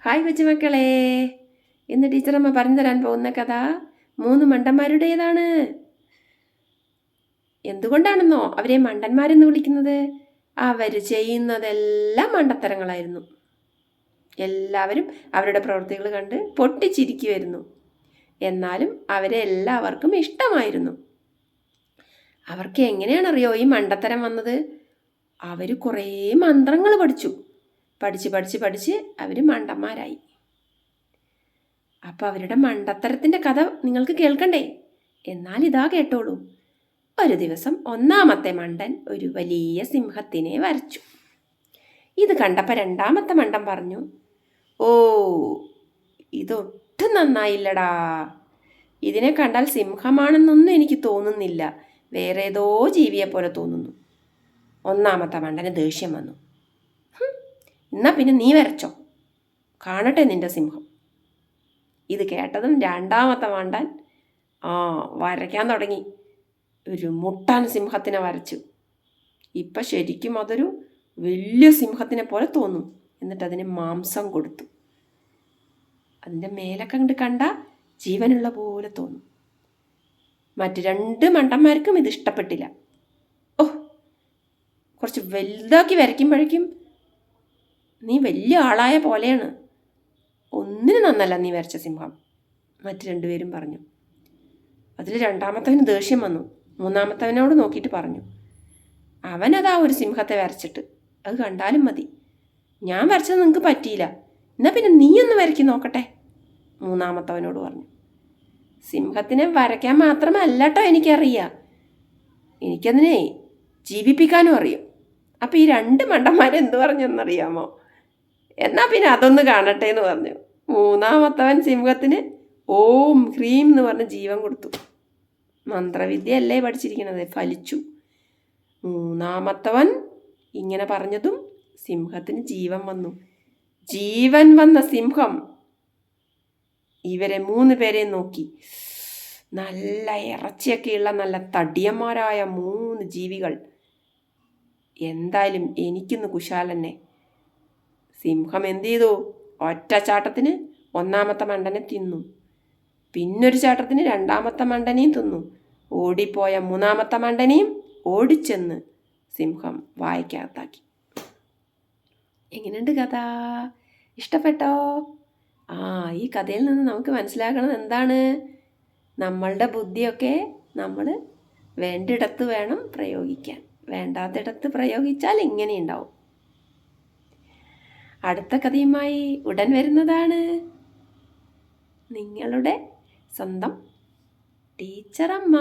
Hi കൊച്ചുമക്കളെ, ഇന്ന് ടീച്ചറമ്മ പറഞ്ഞു തരാൻ പോകുന്ന കഥ 3 മണ്ടന്മാരുടേതാണ്. എന്തുകൊണ്ടാണെന്നോ അവരെ മണ്ടന്മാരെന്ന് വിളിക്കുന്നത്? അവർ ചെയ്യുന്നതെല്ലാം മണ്ടത്തരങ്ങളായിരുന്നു. എല്ലാവരും അവരുടെ പ്രവൃത്തികൾ കണ്ട് പൊട്ടിച്ചിരിക്കുമായിരുന്നു. എന്നാലും അവരെ എല്ലാവർക്കും ഇഷ്ടമായിരുന്നു. അവർക്ക് എങ്ങനെയാണറിയോ ഈ മണ്ടത്തരം വന്നത്? അവർ കുറേ മന്ത്രങ്ങൾ പഠിച്ച് അവർ മണ്ടന്മാരായി. അപ്പോൾ അവരുടെ മണ്ടത്തരത്തിൻ്റെ കഥ നിങ്ങൾക്ക് കേൾക്കണ്ടേ? എന്നാൽ ഇതാ കേട്ടോളൂ. ഒരു ദിവസം ഒന്നാമത്തെ മണ്ടൻ ഒരു വലിയ സിംഹത്തിനെ വരച്ചു. ഇത് കണ്ടപ്പോൾ രണ്ടാമത്തെ മണ്ടൻ പറഞ്ഞു, ഓ, ഇതൊട്ടും നന്നായില്ലടാ. ഇതിനെ കണ്ടാൽ സിംഹമാണെന്നൊന്നും എനിക്ക് തോന്നുന്നില്ല, വേറെ ഏതോ ജീവിയെ പോലെ തോന്നുന്നു. ഒന്നാമത്തെ മണ്ടന് ദേഷ്യം വന്നു. എന്നാ പിന്നെ നീ വരച്ചോ, കാണട്ടെ നിന്റെ സിംഹം. ഇത് കേട്ടതും രണ്ടാമത്തെ മണ്ടൻ വരയ്ക്കാൻ തുടങ്ങി. ഒരു മുട്ടാൻ സിംഹത്തിനെ വരച്ചു. ഇപ്പം ശരിക്കും അതൊരു വലിയ സിംഹത്തിനെ പോലെ തോന്നും. എന്നിട്ട് അതിന് മാംസം കൊടുത്തു. അതിൻ്റെ മേലൊക്കെ കണ്ട ജീവനുള്ള പോലെ തോന്നും. മറ്റ് 2 മണ്ടന്മാർക്കും ഇത് ഇഷ്ടപ്പെട്ടില്ല. കുറച്ച് വലുതാക്കി വരയ്ക്കുമ്പോഴേക്കും നീ വലിയ ആളായ പോലെയാണ്, ഒന്നിനും നന്നല്ല നീ വരച്ച സിംഹം, മറ്റ് 2 പേരും പറഞ്ഞു. അതിൽ രണ്ടാമത്തവന് ദേഷ്യം വന്നു. മൂന്നാമത്തവനോട് നോക്കിയിട്ട് പറഞ്ഞു, അവനതാ ഒരു സിംഹത്തെ വരച്ചിട്ട്, അത് കണ്ടാലും മതി. ഞാൻ വരച്ചത് നിങ്ങൾക്ക് പറ്റിയില്ല, എന്നാൽ പിന്നെ നീയൊന്ന് വരയ്ക്ക് നോക്കട്ടെ, മൂന്നാമത്തവനോട് പറഞ്ഞു. സിംഹത്തിനെ വരയ്ക്കാൻ മാത്രമല്ല കേട്ടോ എനിക്കറിയാം, എനിക്കതിനെ ജീവിപ്പിക്കാനും അറിയും. അപ്പോൾ ഈ 2 മണ്ടന്മാരെന്ത് പറഞ്ഞെന്നറിയാമോ? എന്നാൽ പിന്നെ അതൊന്ന് കാണട്ടെ എന്ന് പറഞ്ഞു. മൂന്നാമത്തവൻ സിംഹത്തിന് ഓം ഹ്രീം എന്ന് പറഞ്ഞ് ജീവൻ കൊടുത്തു. മന്ത്രവിദ്യയല്ലേ പഠിച്ചിരിക്കുന്നത്, ഫലിച്ചു. മൂന്നാമത്തവൻ ഇങ്ങനെ പറഞ്ഞതും സിംഹത്തിന് ജീവൻ വന്നു. ജീവൻ വന്ന സിംഹം ഇവരെ 3 പേരെയും നോക്കി. നല്ല ഇറച്ചിയൊക്കെയുള്ള നല്ല തടിയന്മാരായ 3 ജീവികൾ. എന്തായാലും എനിക്കിന്ന് കുശാലന്നെ. സിംഹം എന്ത് ചെയ്തു? ഒറ്റ ചാട്ടത്തിന് ഒന്നാമത്തെ മണ്ടനെ തിന്നു. പിന്നൊരു ചാട്ടത്തിന് രണ്ടാമത്തെ മണ്ടനെയും തിന്നു. ഓടിപ്പോയ മൂന്നാമത്തെ മണ്ടനെയും ഓടിച്ചെന്ന് സിംഹം വായ്ക്കകത്താക്കി. എങ്ങനെയുണ്ട് കഥ? ഇഷ്ടപ്പെട്ടോ? ഈ കഥയിൽ നിന്ന് നമുക്ക് മനസ്സിലാക്കണത് എന്താണ്? നമ്മളുടെ ബുദ്ധിയൊക്കെ നമ്മൾ വേണ്ടിടത്ത് വേണം പ്രയോഗിക്കാൻ. വേണ്ടാത്തിടത്ത് പ്രയോഗിച്ചാൽ ഇങ്ങനെ ഉണ്ടാവും. അടുത്ത കഥയുമായി ഉടൻ വരുന്നതാണ്. നിങ്ങളുടെ സ്വന്തം ടീച്ചറമ്മ.